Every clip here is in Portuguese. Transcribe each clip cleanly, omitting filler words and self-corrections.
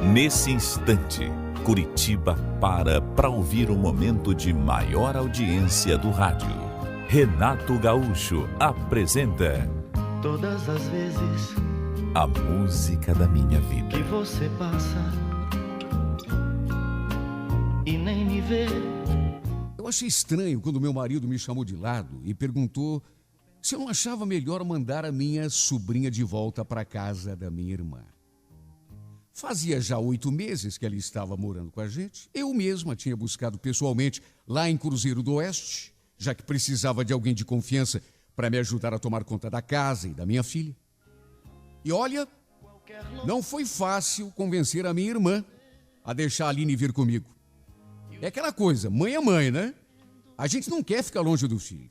Nesse instante, Curitiba para ouvir o momento de maior audiência do rádio. Renato Gaúcho apresenta Todas as vezes a música da minha vida. que você passa e nem me vê. Eu achei estranho quando meu marido me chamou de lado e perguntou se eu não achava melhor mandar a minha sobrinha de volta para casa da minha irmã. Fazia já 8 meses que ela estava morando com a gente. Eu mesma tinha buscado pessoalmente lá em Cruzeiro do Oeste, já que precisava de alguém de confiança para me ajudar a tomar conta da casa e da minha filha. E olha, não foi fácil convencer a minha irmã a deixar a Aline vir comigo. É aquela coisa, mãe é mãe, né? A gente não quer ficar longe do filho.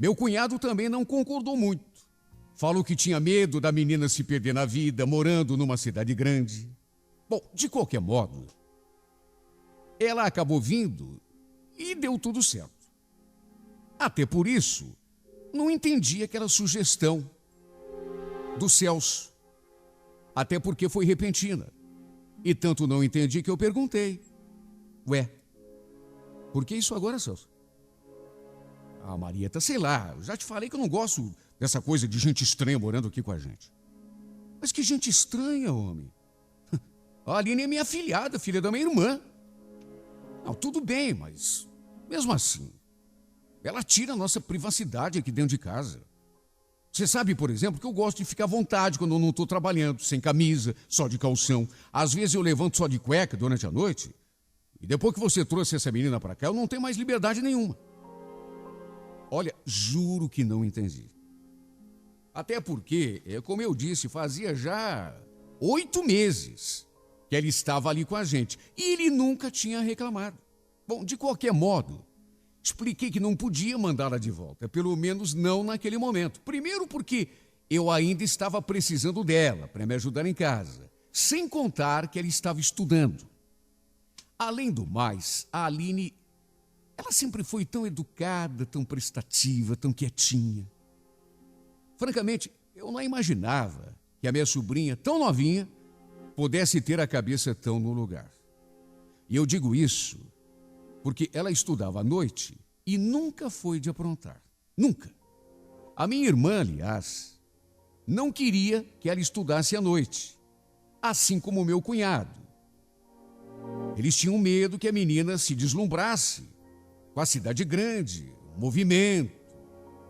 Meu cunhado também não concordou muito. Falou que tinha medo da menina se perder na vida, morando numa cidade grande. Bom, de qualquer modo, ela acabou vindo e deu tudo certo. Até por isso, não entendi aquela sugestão do Celso. Até porque foi repentina. E tanto não entendi que eu perguntei. Ué, por que isso agora, Celso? Ah, Marieta, sei lá, já te falei que eu não gosto dessa coisa de gente estranha morando aqui com a gente. Mas que gente estranha, homem. A Aline é minha afilhada, filha da minha irmã. Não, tudo bem, mas mesmo assim, ela tira a nossa privacidade aqui dentro de casa. Você sabe, por exemplo, que eu gosto de ficar à vontade quando eu não estou trabalhando, sem camisa, só de calção. Às vezes eu levanto só de cueca durante a noite. E depois que você trouxe essa menina para cá, eu não tenho mais liberdade nenhuma. Olha, juro que não entendi. Até porque, como eu disse, fazia já 8 meses que ele estava ali com a gente. E ele nunca tinha reclamado. Bom, de qualquer modo, expliquei que não podia mandá-la de volta. Pelo menos não naquele momento. Primeiro porque eu ainda estava precisando dela para me ajudar em casa. Sem contar que ela estava estudando. Além do mais, a Aline, ela sempre foi tão educada, tão prestativa, tão quietinha. Francamente, eu não imaginava que a minha sobrinha, tão novinha, pudesse ter a cabeça tão no lugar. E eu digo isso porque ela estudava à noite e nunca foi de aprontar. Nunca. A minha irmã, aliás, não queria que ela estudasse à noite, assim como o meu cunhado. Eles tinham medo que a menina se deslumbrasse com a cidade grande, o movimento,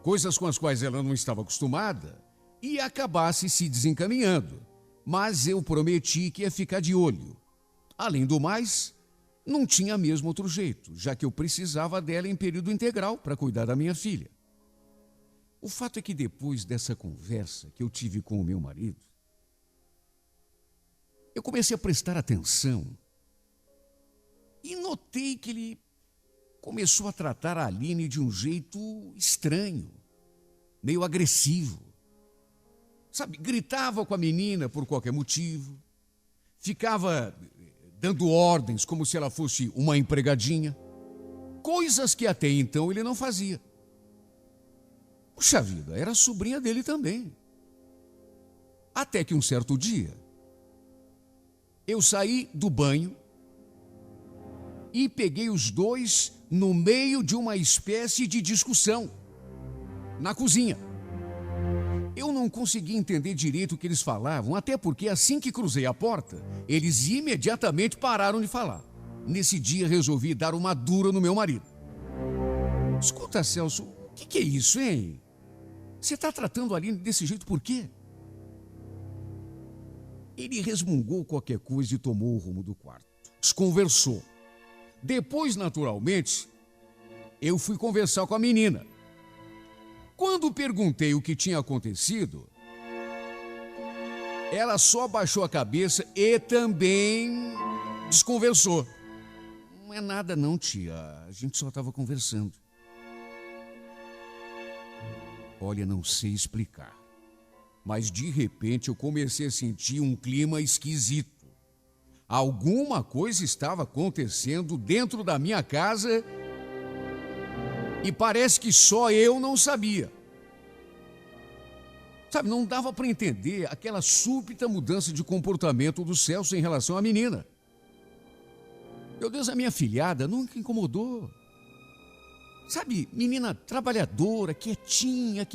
coisas com as quais ela não estava acostumada, e acabasse se desencaminhando. Mas eu prometi que ia ficar de olho. Além do mais, não tinha mesmo outro jeito, já que eu precisava dela em período integral para cuidar da minha filha. O fato é que depois dessa conversa que eu tive com o meu marido, eu comecei a prestar atenção e notei que ele começou a tratar a Aline de um jeito estranho, meio agressivo. Sabe, gritava com a menina por qualquer motivo, ficava dando ordens como se ela fosse uma empregadinha, coisas que até então ele não fazia. Puxa vida, era a sobrinha dele também. Até que um certo dia, eu saí do banho e peguei os dois no meio de uma espécie de discussão, na cozinha. Eu não consegui entender direito o que eles falavam, até porque assim que cruzei a porta, eles imediatamente pararam de falar. Nesse dia resolvi dar uma dura no meu marido. Escuta, Celso, o que é isso, hein? Você está tratando a Aline desse jeito por quê? Ele resmungou qualquer coisa e tomou o rumo do quarto. Desconversou. Depois, naturalmente, eu fui conversar com a menina. Quando perguntei o que tinha acontecido, ela só baixou a cabeça e também desconversou. Não é nada não, tia. A gente só estava conversando. Olha, não sei explicar. Mas de repente eu comecei a sentir um clima esquisito. Alguma coisa estava acontecendo dentro da minha casa e parece que só eu não sabia. Sabe, não dava para entender aquela súbita mudança de comportamento do Celso em relação à menina. Meu Deus, a minha filhada nunca incomodou. Sabe, menina trabalhadora, quietinha.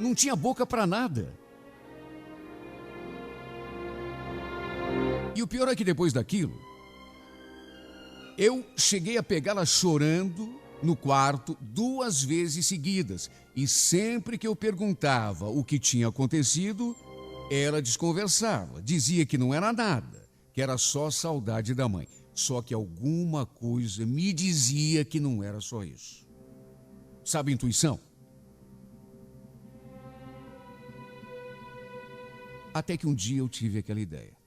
Não tinha boca para nada. E o pior é que depois daquilo, eu cheguei a pegá-la chorando no quarto 2 vezes seguidas. E sempre que eu perguntava o que tinha acontecido, ela desconversava. Dizia que não era nada, que era só saudade da mãe. Só que alguma coisa me dizia que não era só isso. Sabe a intuição? Até que um dia eu tive aquela ideia.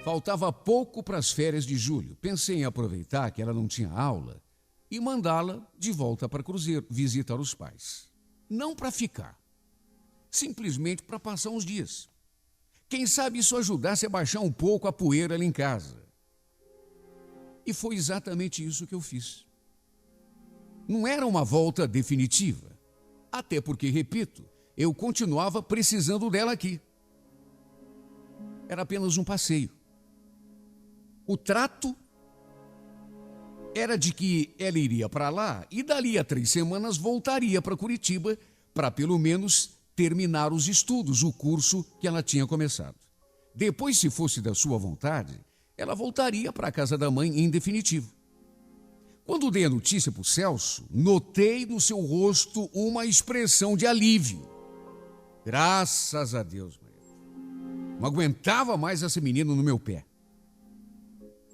Faltava pouco para as férias de julho. Pensei em aproveitar que ela não tinha aula e mandá-la de volta para Cruzeiro, visitar os pais. Não para ficar, simplesmente para passar uns dias. Quem sabe isso ajudasse a baixar um pouco a poeira ali em casa. E foi exatamente isso que eu fiz. Não era uma volta definitiva, até porque, repito, eu continuava precisando dela aqui. Era apenas um passeio. O trato era de que ela iria para lá e dali a 3 semanas voltaria para Curitiba para pelo menos terminar os estudos, o curso que ela tinha começado. Depois, se fosse da sua vontade, ela voltaria para a casa da mãe em definitivo. Quando dei a notícia para o Celso, notei no seu rosto uma expressão de alívio. Graças a Deus, Maria. Não aguentava mais essa menina no meu pé.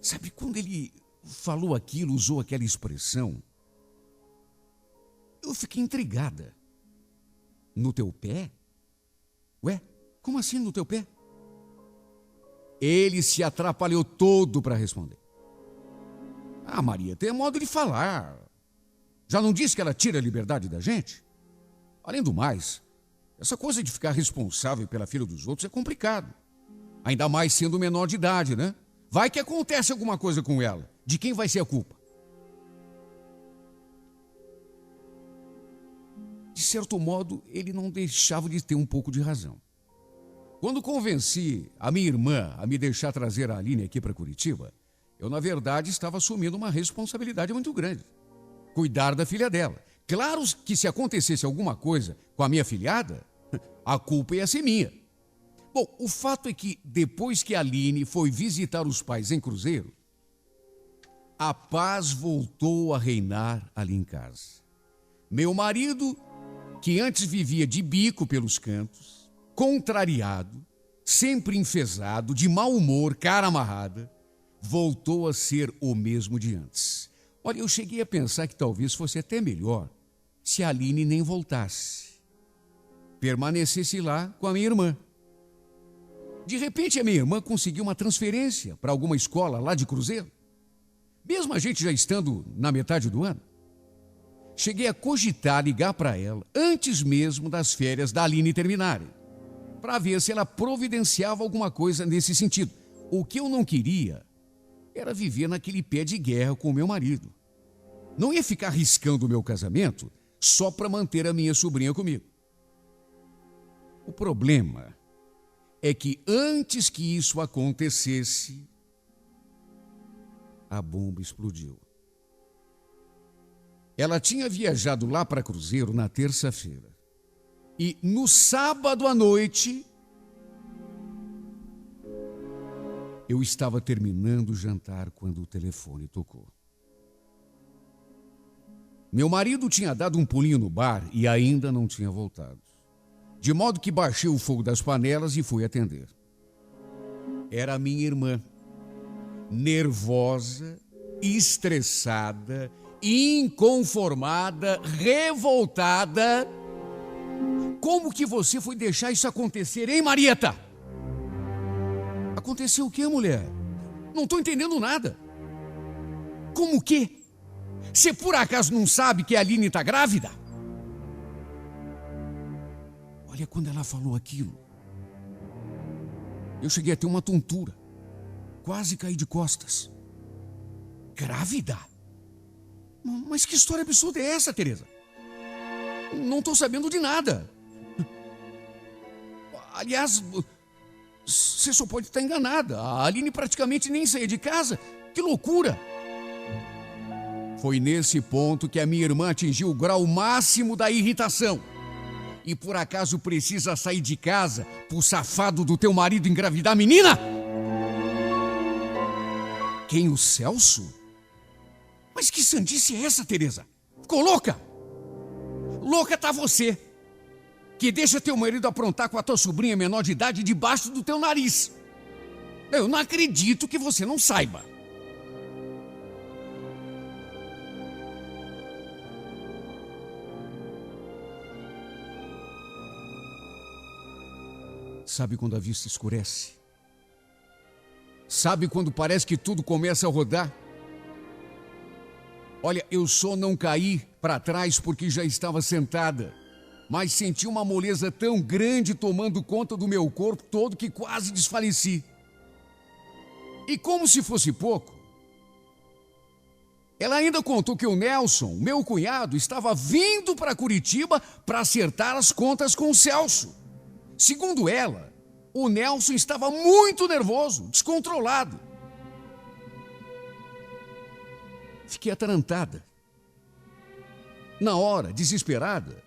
Sabe, quando ele falou aquilo, usou aquela expressão, eu fiquei intrigada. No teu pé? Ué, como assim no teu pé? Ele se atrapalhou todo para responder. Ah, Maria, tem modo de falar. Já não disse que ela tira a liberdade da gente? Além do mais, essa coisa de ficar responsável pela filha dos outros é complicado. Ainda mais sendo menor de idade, né? Vai que acontece alguma coisa com ela. De quem vai ser a culpa? De certo modo, ele não deixava de ter um pouco de razão. Quando convenci a minha irmã a me deixar trazer a Aline aqui para Curitiba, eu, na verdade, estava assumindo uma responsabilidade muito grande. Cuidar da filha dela. Claro que se acontecesse alguma coisa com a minha filhada, a culpa ia ser minha. Bom, o fato é que depois que a Aline foi visitar os pais em Cruzeiro, a paz voltou a reinar ali em casa. Meu marido, que antes vivia de bico pelos cantos, contrariado, sempre enfesado, de mau humor, cara amarrada, voltou a ser o mesmo de antes. Olha, eu cheguei a pensar que talvez fosse até melhor se a Aline nem voltasse. Permanecesse lá com a minha irmã. De repente, a minha irmã conseguiu uma transferência para alguma escola lá de Cruzeiro. Mesmo a gente já estando na metade do ano. Cheguei a cogitar ligar para ela antes mesmo das férias da Aline terminarem, para ver se ela providenciava alguma coisa nesse sentido. O que eu não queria era viver naquele pé de guerra com o meu marido. Não ia ficar arriscando o meu casamento só para manter a minha sobrinha comigo. O problema é que antes que isso acontecesse, a bomba explodiu. Ela tinha viajado lá para Cruzeiro na terça-feira. E no sábado à noite, eu estava terminando o jantar quando o telefone tocou. Meu marido tinha dado um pulinho no bar e ainda não tinha voltado. De modo que baixei o fogo das panelas e fui atender. Era a minha irmã, nervosa, estressada, inconformada, revoltada. Como que você foi deixar isso acontecer, hein, Marieta? Aconteceu o quê, mulher? Não estou entendendo nada. Como que? Você por acaso não sabe que a Aline está grávida? Olha, quando ela falou aquilo, eu cheguei a ter uma tontura. Quase caí de costas. Grávida? Mas que história absurda é essa, Tereza? Não estou sabendo de nada. Aliás, você só pode estar enganada. A Aline praticamente nem saía de casa. Que loucura! Foi nesse ponto que a minha irmã atingiu o grau máximo da irritação. E por acaso precisa sair de casa pro safado do teu marido engravidar a menina? Quem, o Celso? Mas que sandice é essa, Tereza? Ficou louca? Louca tá você, que deixa teu marido aprontar com a tua sobrinha menor de idade debaixo do teu nariz. Eu não acredito que você não saiba. Sabe quando a vista escurece? Sabe quando parece que tudo começa a rodar? Olha, eu só não caí para trás porque já estava sentada, mas senti uma moleza tão grande tomando conta do meu corpo todo que quase desfaleci. E como se fosse pouco, ela ainda contou que o Nelson, meu cunhado, estava vindo para Curitiba para acertar as contas com o Celso. Segundo ela, o Nelson estava muito nervoso, descontrolado. Fiquei atarantada. Na hora, desesperada,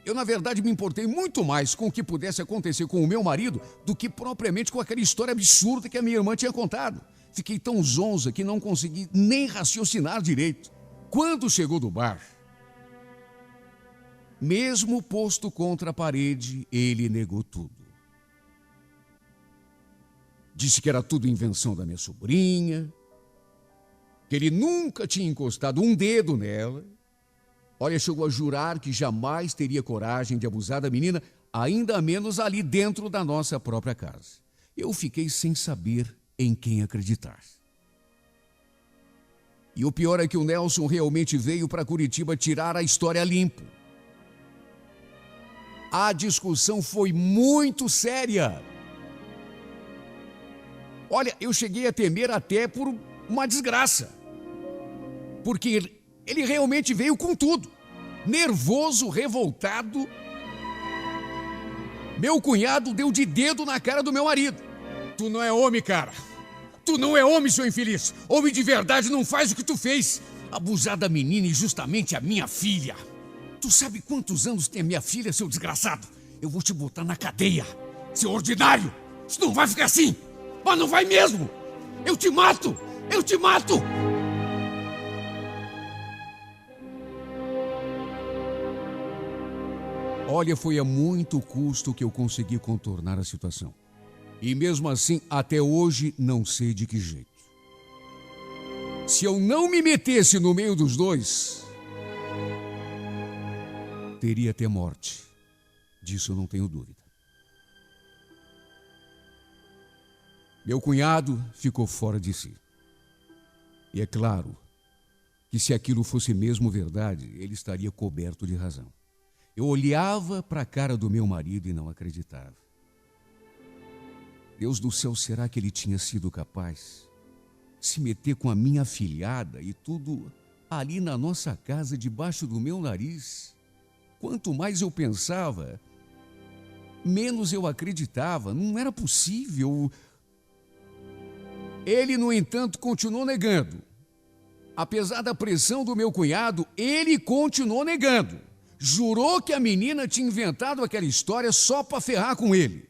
eu, na verdade, me importei muito mais com o que pudesse acontecer com o meu marido do que propriamente com aquela história absurda que a minha irmã tinha contado. Fiquei tão zonza que não consegui nem raciocinar direito. Quando chegou do bar, mesmo posto contra a parede, ele negou tudo. Disse que era tudo invenção da minha sobrinha, que ele nunca tinha encostado um dedo nela. Olha, chegou a jurar que jamais teria coragem de abusar da menina, ainda menos ali dentro da nossa própria casa. Eu fiquei sem saber em quem acreditar. E o pior é que o Nelson realmente veio para Curitiba tirar a história limpo. A discussão foi muito séria. Olha, eu cheguei a temer até por uma desgraça. Porque ele realmente veio com tudo. Nervoso, revoltado. Meu cunhado deu de dedo na cara do meu marido. Tu não é homem, cara. Tu não é homem, seu infeliz. Homem de verdade não faz o que tu fez. Abusar da menina e justamente a minha filha. Tu sabe quantos anos tem a minha filha, seu desgraçado? Eu vou te botar na cadeia, seu ordinário. Isso não vai ficar assim. Mas não vai mesmo. Eu te mato. Eu te mato. Olha, foi a muito custo que eu consegui contornar a situação. E mesmo assim, até hoje, não sei de que jeito. Se eu não me metesse no meio dos dois, teria até morte. Disso eu não tenho dúvida. Meu cunhado ficou fora de si. E é claro que se aquilo fosse mesmo verdade, ele estaria coberto de razão. Eu olhava para a cara do meu marido e não acreditava. Deus do céu, será que ele tinha sido capaz de se meter com a minha afilhada e tudo ali na nossa casa, debaixo do meu nariz? Quanto mais eu pensava, menos eu acreditava. Não era possível. Ele, no entanto, continuou negando. Apesar da pressão do meu cunhado, ele continuou negando. Jurou que a menina tinha inventado aquela história só para ferrar com ele.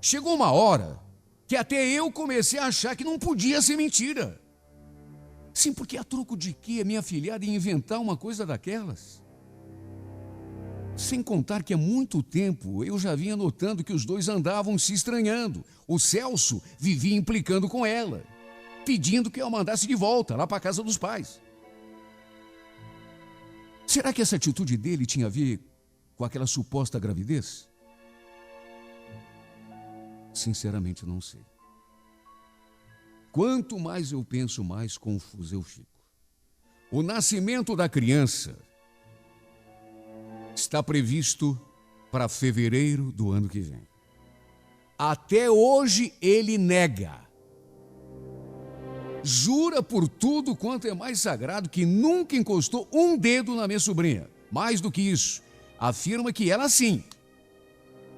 Chegou uma hora que até eu comecei a achar que não podia ser mentira. Sim, porque a troco de que a minha afilhada ia inventar uma coisa daquelas? Sem contar que há muito tempo eu já vinha notando que os dois andavam se estranhando. O Celso vivia implicando com ela, pedindo que eu a mandasse de volta lá para a casa dos pais. Será que essa atitude dele tinha a ver com aquela suposta gravidez? Sinceramente, não sei. Quanto mais eu penso, mais confuso eu fico. O nascimento da criança está previsto para fevereiro do ano que vem. Até hoje ele nega. Jura por tudo quanto é mais sagrado que nunca encostou um dedo na minha sobrinha. Mais do que isso, afirma que ela, sim,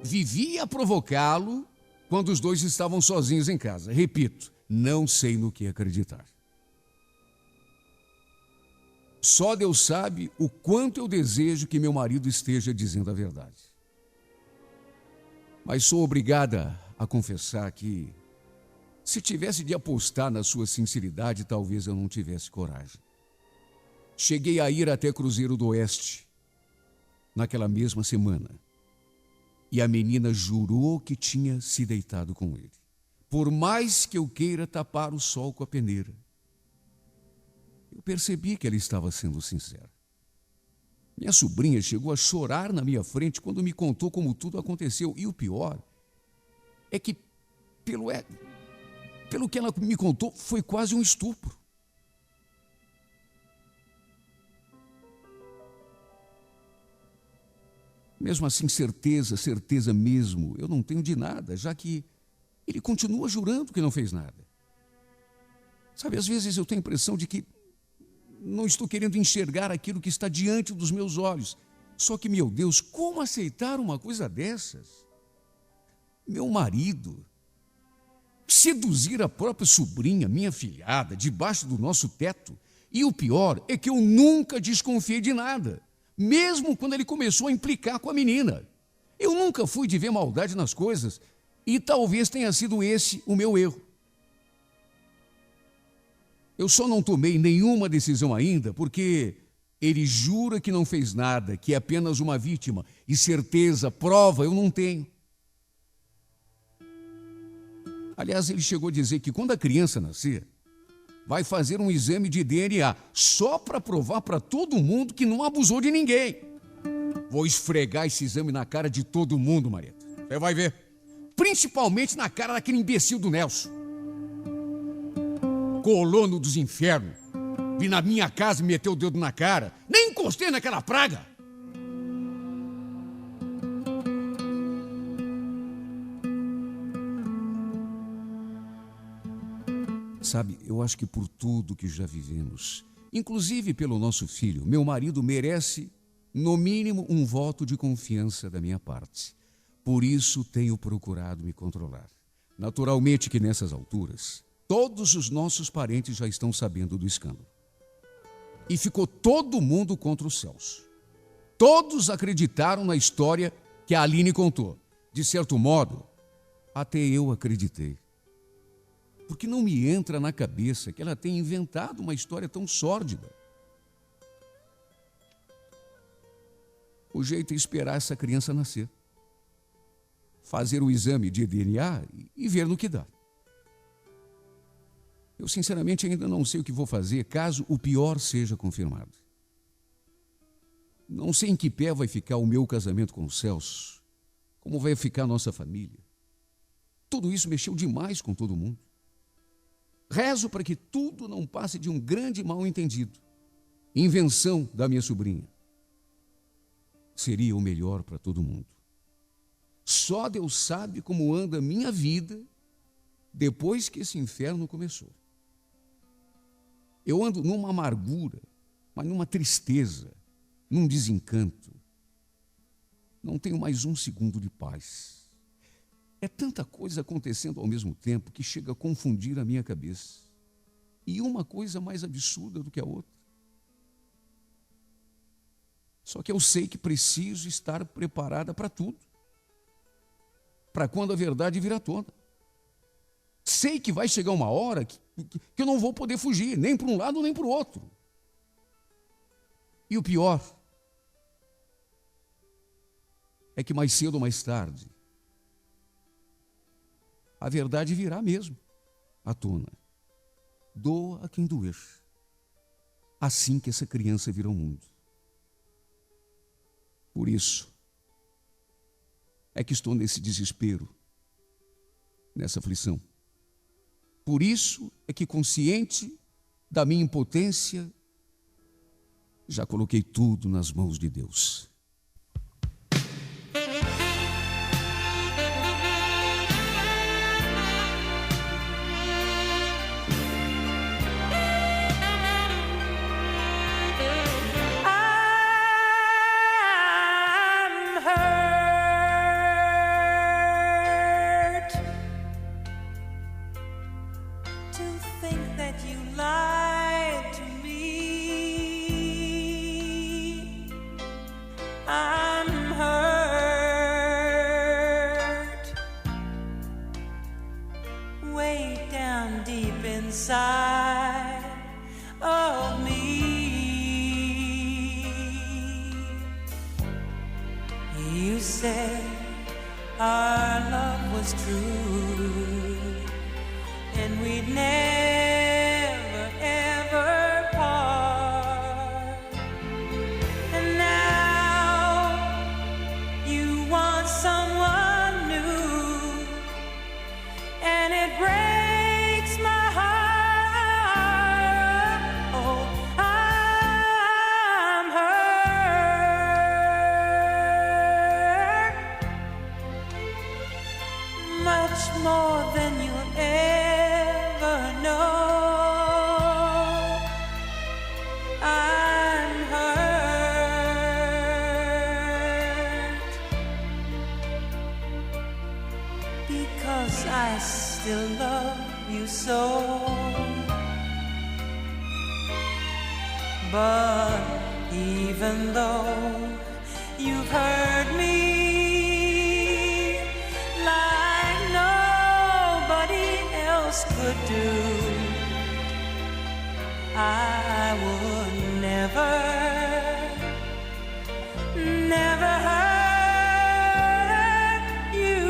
vivia a provocá-lo quando os dois estavam sozinhos em casa. Repito, não sei no que acreditar. Só Deus sabe o quanto eu desejo que meu marido esteja dizendo a verdade. Mas sou obrigada a confessar que, se tivesse de apostar na sua sinceridade, talvez eu não tivesse coragem. Cheguei a ir até Cruzeiro do Oeste naquela mesma semana. E a menina jurou que tinha se deitado com ele. Por mais que eu queira tapar o sol com a peneira, eu percebi que ela estava sendo sincera. Minha sobrinha chegou a chorar na minha frente quando me contou como tudo aconteceu. E o pior é que, pelo que ela me contou, foi quase um estupro. Mesmo assim, certeza mesmo, eu não tenho de nada, já que ele continua jurando que não fez nada. Sabe, às vezes eu tenho a impressão de que não estou querendo enxergar aquilo que está diante dos meus olhos. Só que, meu Deus, como aceitar uma coisa dessas? Meu marido seduzir a própria sobrinha, minha filhada, debaixo do nosso teto. E o pior é que eu nunca desconfiei de nada, mesmo quando ele começou a implicar com a menina. Eu nunca fui de ver maldade nas coisas e talvez tenha sido esse o meu erro. Eu só não tomei nenhuma decisão ainda porque ele jura que não fez nada, que é apenas uma vítima. E certeza, prova, eu não tenho. Aliás, ele chegou a dizer que quando a criança nascer, vai fazer um exame de DNA só para provar para todo mundo que não abusou de ninguém. Vou esfregar esse exame na cara de todo mundo, Marieta. Você vai ver. Principalmente na cara daquele imbecil do Nelson. Colono dos infernos. Vim na minha casa e meteu o dedo na cara. Nem encostei naquela praga. Sabe, eu acho que por tudo que já vivemos, inclusive pelo nosso filho, meu marido merece, no mínimo, um voto de confiança da minha parte. Por isso tenho procurado me controlar. Naturalmente que nessas alturas, todos os nossos parentes já estão sabendo do escândalo. E ficou todo mundo contra o Celso. Todos acreditaram na história que a Aline contou. De certo modo, até eu acreditei. Porque não me entra na cabeça que ela tenha inventado uma história tão sórdida. O jeito é esperar essa criança nascer. Fazer o exame de DNA e ver no que dá. Eu, sinceramente, ainda não sei o que vou fazer caso o pior seja confirmado. Não sei em que pé vai ficar o meu casamento com o Celso, como vai ficar a nossa família. Tudo isso mexeu demais com todo mundo. Rezo para que tudo não passe de um grande mal-entendido. Invenção da minha sobrinha. Seria o melhor para todo mundo. Só Deus sabe como anda a minha vida depois que esse inferno começou. Eu ando numa amargura, mas numa tristeza, num desencanto. Não tenho mais um segundo de paz. É tanta coisa acontecendo ao mesmo tempo que chega a confundir a minha cabeça. E uma coisa mais absurda do que a outra. Só que eu sei que preciso estar preparada para tudo. Para quando a verdade vir à tona. Sei que vai chegar uma hora que eu não vou poder fugir, nem para um lado nem para o outro. E o pior é que mais cedo ou mais tarde, a verdade virá mesmo à tona. Doa a quem doer. Assim que essa criança vir ao mundo. Por isso é que estou nesse desespero, nessa aflição. Por isso é que, consciente da minha impotência, já coloquei tudo nas mãos de Deus. inside of me. You said our love was true and we'd never ever part. And now you want someone new, and it breaks my heart. Oh, I'm hurt much more than you'll ever know. I'm hurt because I still love you so. But even though you've hurt me like nobody else could do, I would never hurt you.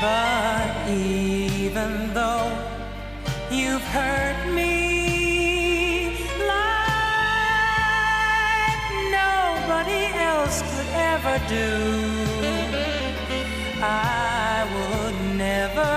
But even though you've hurt me like nobody else could ever do, I would never